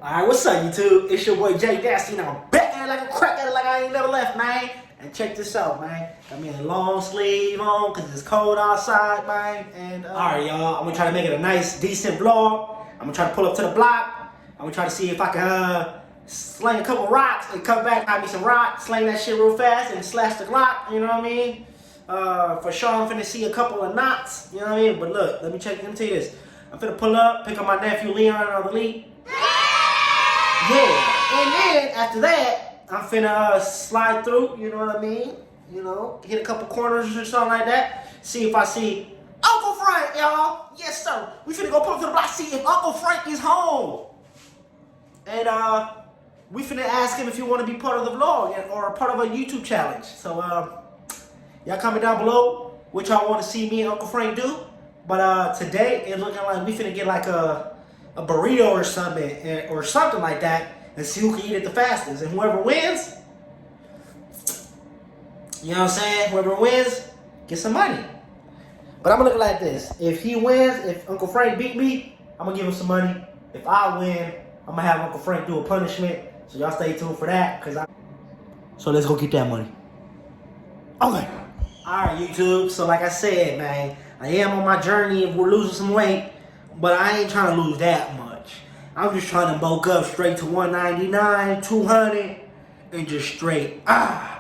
Alright, what's up, YouTube? It's your boy Jay Dasty, and I'm back at it like a crack at it like I ain't never left, man. And check this out, man. Got me a long sleeve on, because it's cold outside, man. And, alright, y'all. I'm going to try to make it a nice, decent vlog. I'm going to try to pull up to the block. I'm going to try to see if I can, sling a couple rocks and come back, have me some rocks, sling that shit real fast, and slash the Glock, you know what I mean? For sure, I'm finna see a couple of knots, you know what I mean? But look, let me tell you this. I'm finna pull up, pick up my nephew Leon on the lead. Yeah, and then after that, I'm finna slide through, you know what I mean? You know, hit a couple corners or something like that. See if I see Uncle Frank, y'all. Yes, sir. We finna go pull up to the block, see if Uncle Frank is home. And we finna ask him if you want to be part of the vlog or part of a YouTube challenge. So y'all comment down below what y'all want to see me and Uncle Frank do. But today it's looking like we finna get like a burrito or something like that, and see who can eat it the fastest. And whoever wins, you know what I'm saying? Whoever wins, get some money. But I'm gonna look like this. If he wins, if Uncle Frank beat me, I'm gonna give him some money. If I win, I'm gonna have Uncle Frank do a punishment. So y'all stay tuned for that, So let's go get that money. Okay. Alright, YouTube. So like I said, man, I am on my journey of losing some weight. But I ain't trying to lose that much. I'm just trying to bulk up straight to 199, 200, and just straight. You know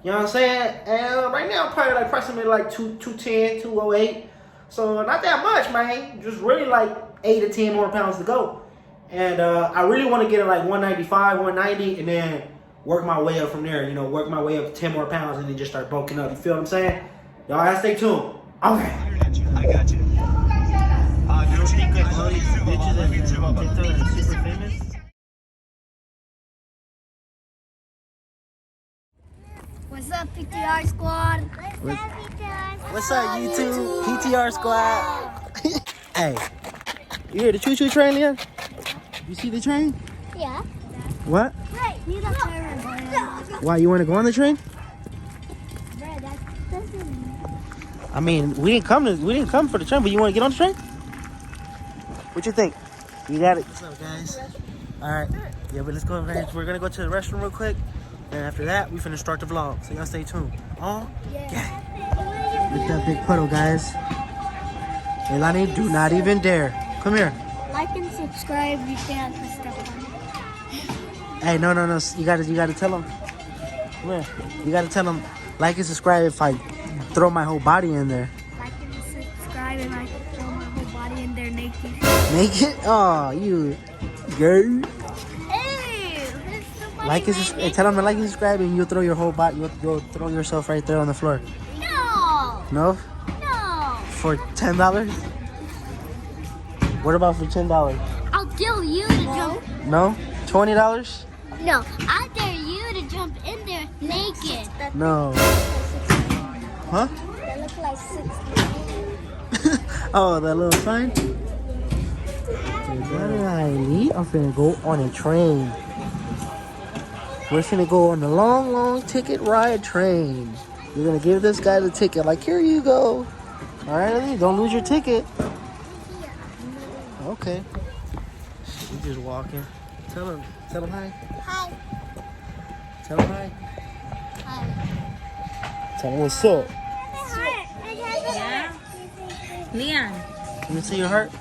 what I'm saying? And right now, I'm probably like pressing me like 210, 208. So not that much, man. Just really like 8 to 10 more pounds to go. And I really want to get it like 195, 190, and then work my way up from there. You know, work my way up to 10 more pounds and then just start bulking up. You feel what I'm saying? Y'all gotta stay tuned. Okay. I got you. What's up, PTR squad? What's up, YouTube? PTR squad. Hey, you hear the choo-choo train, Leon? You see the train? Yeah. What? Right. Why, you want to go on the train? I mean, we didn't come for the train, but you want to get on the train? What you think? You got it. What's up, guys? All right. Yeah, but let's go. We're gonna go to the restroom real quick, and after that, we finna start the vlog. So y'all stay tuned. Oh, yeah. Look at that big puddle, guys. Elani, do not even dare. Come here. Like and subscribe. You can't miss that one. Hey, no. You gotta tell them. Come here. You gotta tell them. Like and subscribe if I throw my whole body in there. Like and subscribe and I throw my whole body in there naked. Naked? Oh, you gay. Hey, Like and tell them to like and subscribe, and you'll throw your whole body. You'll throw yourself right there on the floor. No. No? No. For $10? What about for $10? I'll dare you to jump. No? $20? No, I dare you to jump in there naked. No. Huh? That looks like 60. Oh, that little sign? Alright, I'm finna go on a train. We're finna go on the long ticket ride train. You're gonna give this guy the ticket, like, here you go. Alright, don't lose your ticket. Okay. We're just walking. Tell him hi. Hi. Tell him hi. Hi. Tell him what's up. Yeah. Leon. Let me see your heart.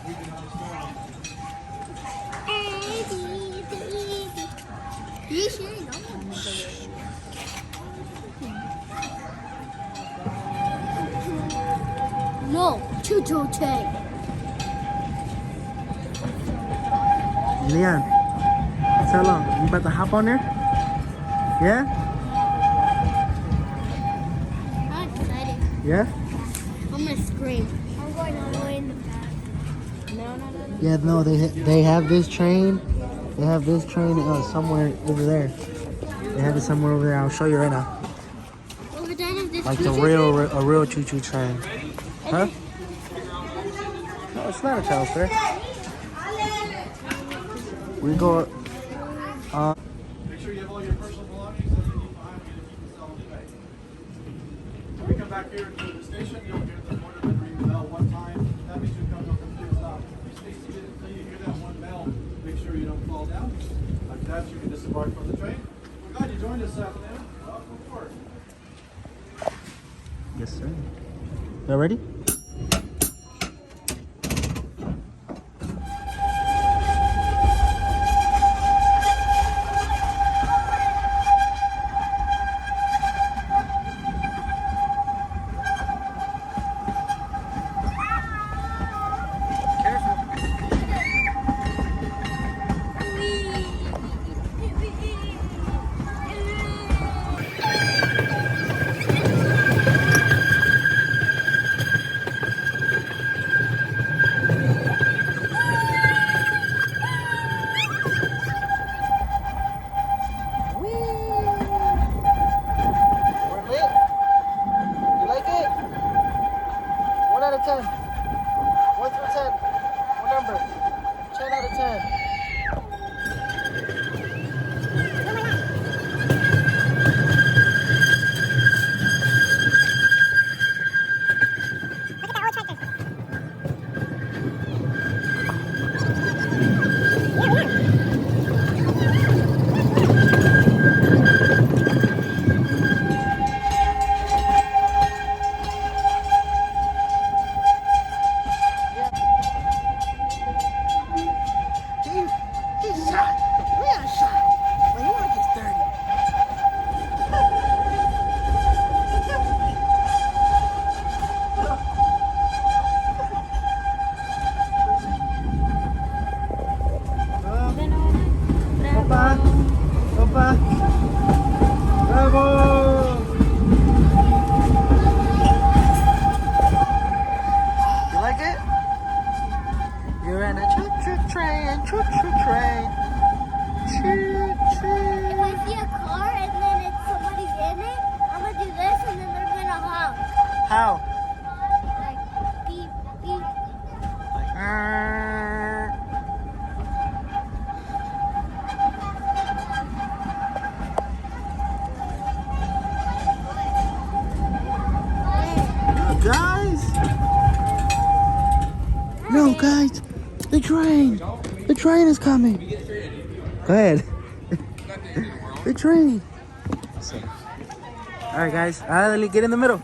You sure you know? No, choo-choo train. Leon, tell him, you about to hop on there? Yeah? I'm excited. Yeah? I'm gonna scream. I'm going all the way in the back. No. Yeah, no, they have this train. They have this train somewhere over there. They have it somewhere over there. I'll show you right now. Over there is this Like a choo-choo real choo-choo train. Huh? No, it's not a child's fair. We go. Make sure you have all your personal belongings and you need behind you to sell the bag. When we come back here to the station, you'll hear the order ring the bell one time. That means you come to a complete stop. If you stay seated until you hear that one bell, fall down. Like that, you can disembark from the train. We're glad you joined us this afternoon. Welcome aboard. Yes, sir. Y'all ready? We're lit. You like it? 1 out of 10. 1 through 10. What number? 10 out of 10. He's shot. Leon shot. But he wanna get dirty. Opa. Opa. Bravo. You like it? You're in a choo-choo train, choo-choo train. Choo-choo. If I see a car and then it's somebody in it, I'm gonna do this and then they're gonna honk. How? Like beep, beep. Guys! No, guys! The train! The train is coming! Go ahead. The train! Alright, guys. Get in the middle.